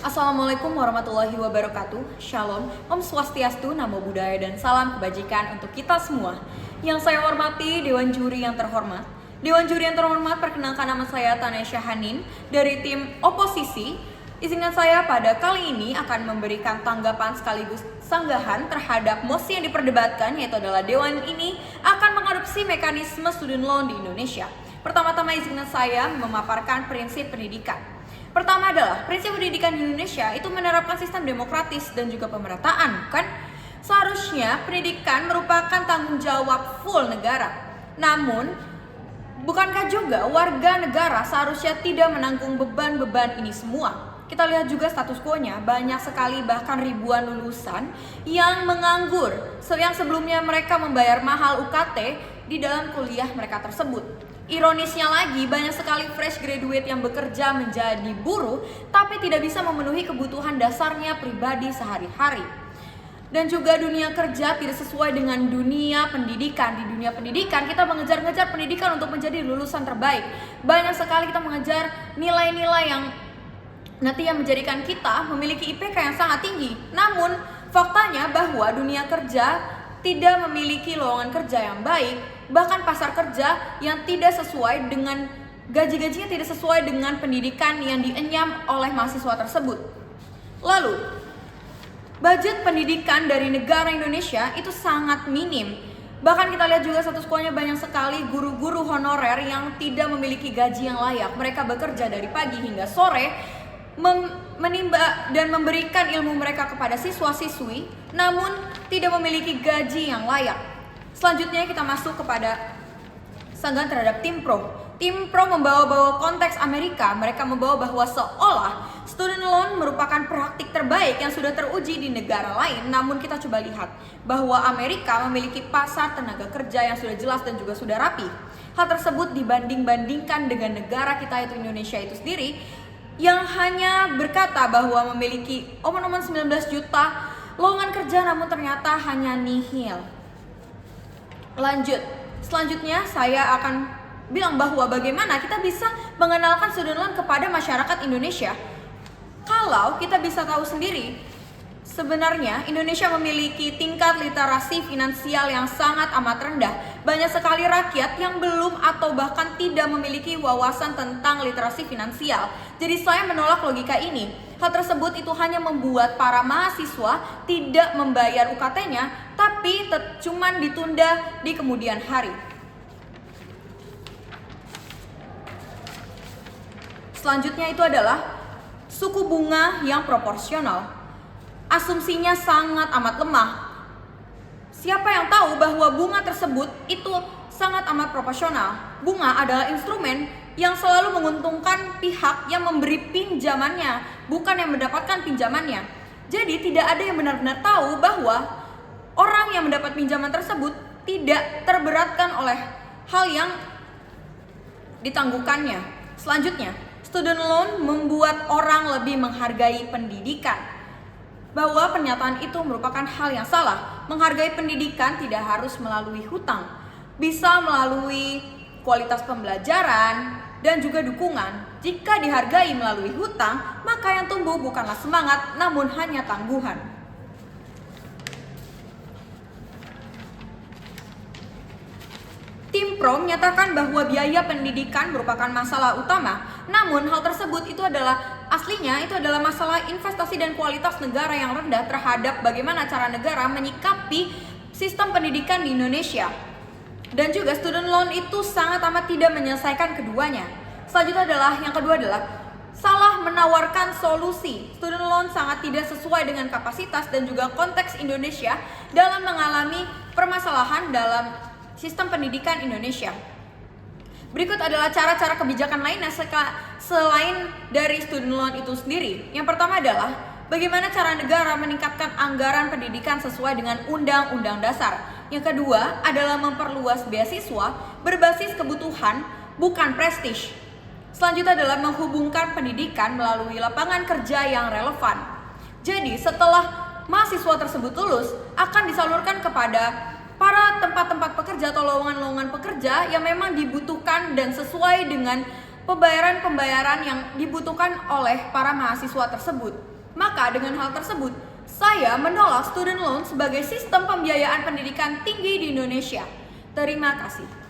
Assalamualaikum warahmatullahi wabarakatuh. Shalom, Om Swastiastu, Namo Buddhaya, dan salam kebajikan untuk kita semua. Yang saya hormati Dewan Juri yang terhormat. Dewan Juri yang terhormat, perkenalkan nama saya Tanesha Hanin dari tim oposisi. Izinkan saya pada kali ini akan memberikan tanggapan sekaligus sanggahan terhadap mosi yang diperdebatkan, yaitu adalah Dewan ini akan mengadopsi mekanisme student loan di Indonesia. Pertama-tama izinkan saya memaparkan prinsip pendidikan. Pertama adalah prinsip pendidikan di Indonesia itu menerapkan sistem demokratis dan juga pemerataan, kan? Seharusnya pendidikan merupakan tanggung jawab full negara. Namun, bukankah juga warga negara seharusnya tidak menanggung beban-beban ini semua? Kita lihat juga status quo-nya, banyak sekali bahkan ribuan lulusan yang menganggur, yang sebelumnya mereka membayar mahal UKT di dalam kuliah mereka tersebut. Ironisnya lagi, banyak sekali fresh graduate yang bekerja menjadi buruh tapi tidak bisa memenuhi kebutuhan dasarnya pribadi sehari-hari. Dan juga dunia kerja tidak sesuai dengan dunia pendidikan. Di dunia pendidikan kita mengejar-ngejar pendidikan untuk menjadi lulusan terbaik. Banyak sekali kita mengejar nilai-nilai yang nanti yang menjadikan kita memiliki IPK yang sangat tinggi. Namun faktanya bahwa dunia kerja tidak memiliki lowongan kerja yang baik, bahkan pasar kerja yang tidak sesuai dengan gaji-gajinya tidak sesuai dengan pendidikan yang dienyam oleh mahasiswa tersebut. Lalu, budget pendidikan dari negara Indonesia itu sangat minim. Bahkan kita lihat juga status quo-nya banyak sekali guru-guru honorer yang tidak memiliki gaji yang layak. Mereka bekerja dari pagi hingga sore, menimba dan memberikan ilmu mereka kepada siswa-siswi, namun tidak memiliki gaji yang layak. Selanjutnya kita masuk kepada sanggahan terhadap Tim Pro. Tim Pro membawa konteks Amerika. Mereka membawa bahwa seolah student loan merupakan praktik terbaik yang sudah teruji di negara lain. Namun kita coba lihat bahwa Amerika memiliki pasar tenaga kerja yang sudah jelas dan juga sudah rapi. Hal tersebut dibanding-bandingkan dengan negara kita yaitu Indonesia itu sendiri, yang hanya berkata bahwa memiliki omongan 19 juta lowongan kerja namun ternyata hanya nihil. Selanjutnya saya akan bilang bahwa bagaimana kita bisa mengenalkan student loan kepada masyarakat Indonesia. Kalau kita bisa tahu sendiri, sebenarnya Indonesia memiliki tingkat literasi finansial yang sangat amat rendah. Banyak sekali rakyat yang belum atau bahkan tidak memiliki wawasan tentang literasi finansial. Jadi saya menolak logika ini. Hal tersebut itu hanya membuat para mahasiswa tidak membayar UKT-nya, tapi cuman ditunda di kemudian hari. Selanjutnya itu adalah suku bunga yang proporsional. Asumsinya sangat amat lemah. Siapa yang tahu bahwa bunga tersebut itu sangat amat proporsional? Bunga adalah instrumen yang selalu menguntungkan pihak yang memberi pinjamannya, bukan yang mendapatkan pinjamannya. Jadi tidak ada yang benar-benar tahu bahwa orang yang mendapat pinjaman tersebut tidak terberatkan oleh hal yang ditangguhkannya. Selanjutnya, student loan membuat orang lebih menghargai pendidikan. Bahwa pernyataan itu merupakan hal yang salah. Menghargai pendidikan tidak harus melalui hutang, bisa melalui kualitas pembelajaran dan juga dukungan. Jika dihargai melalui hutang, maka yang tumbuh bukanlah semangat, namun hanya tangguhan. Tim Pro menyatakan bahwa biaya pendidikan merupakan masalah utama. Namun hal tersebut itu adalah aslinya itu adalah masalah investasi dan kualitas negara yang rendah terhadap bagaimana cara negara menyikapi sistem pendidikan di Indonesia. Dan juga student loan itu sangat amat tidak menyelesaikan keduanya. Selanjutnya yang kedua adalah salah menawarkan solusi. Student loan sangat tidak sesuai dengan kapasitas dan juga konteks Indonesia dalam mengalami permasalahan dalam sistem pendidikan Indonesia. Berikut adalah cara-cara kebijakan lainnya selain dari student loan itu sendiri. Yang pertama adalah bagaimana cara negara meningkatkan anggaran pendidikan sesuai dengan Undang-Undang Dasar. Yang kedua adalah memperluas beasiswa berbasis kebutuhan, bukan prestis. Selanjutnya adalah menghubungkan pendidikan melalui lapangan kerja yang relevan. Jadi setelah mahasiswa tersebut lulus, akan disalurkan kepada para tempat-tempat pekerja atau lowongan-lowongan pekerja yang memang dibutuhkan dan sesuai dengan pembayaran yang dibutuhkan oleh para mahasiswa tersebut. Maka dengan hal tersebut, saya menolak student loan sebagai sistem pembiayaan pendidikan tinggi di Indonesia. Terima kasih.